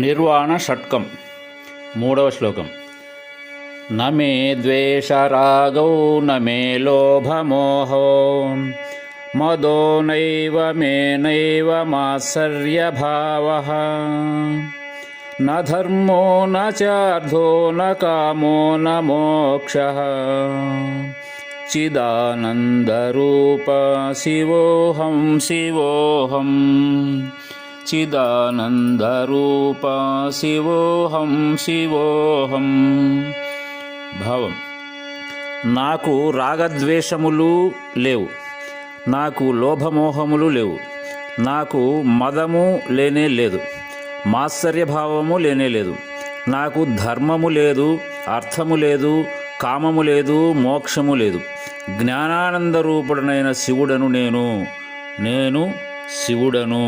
నిర్వాణ షట్కం మూడవ శ్లోకం. నమే ద్వేషరాగౌ నమే లోభమోహో మదో నైవ మే నైవ మాత్సర్యభావః న ధర్మో న చార్థో న కామో న మోక్షః చిదానందరూప శివోహం శివోహం చిదానందరూప శివోహం శివోహం. భావం: నాకు రాగద్వేషములు లేవు, నాకు లోభమోహములు లేవు, నాకు మదము లేనే లేదు, మాత్సర్యభావము లేనే లేదు, నాకు ధర్మము లేదు, అర్థము లేదు, కామము లేదు, మోక్షము లేదు. జ్ఞానానంద రూపుడనైన శివుడను నేను శివుడను.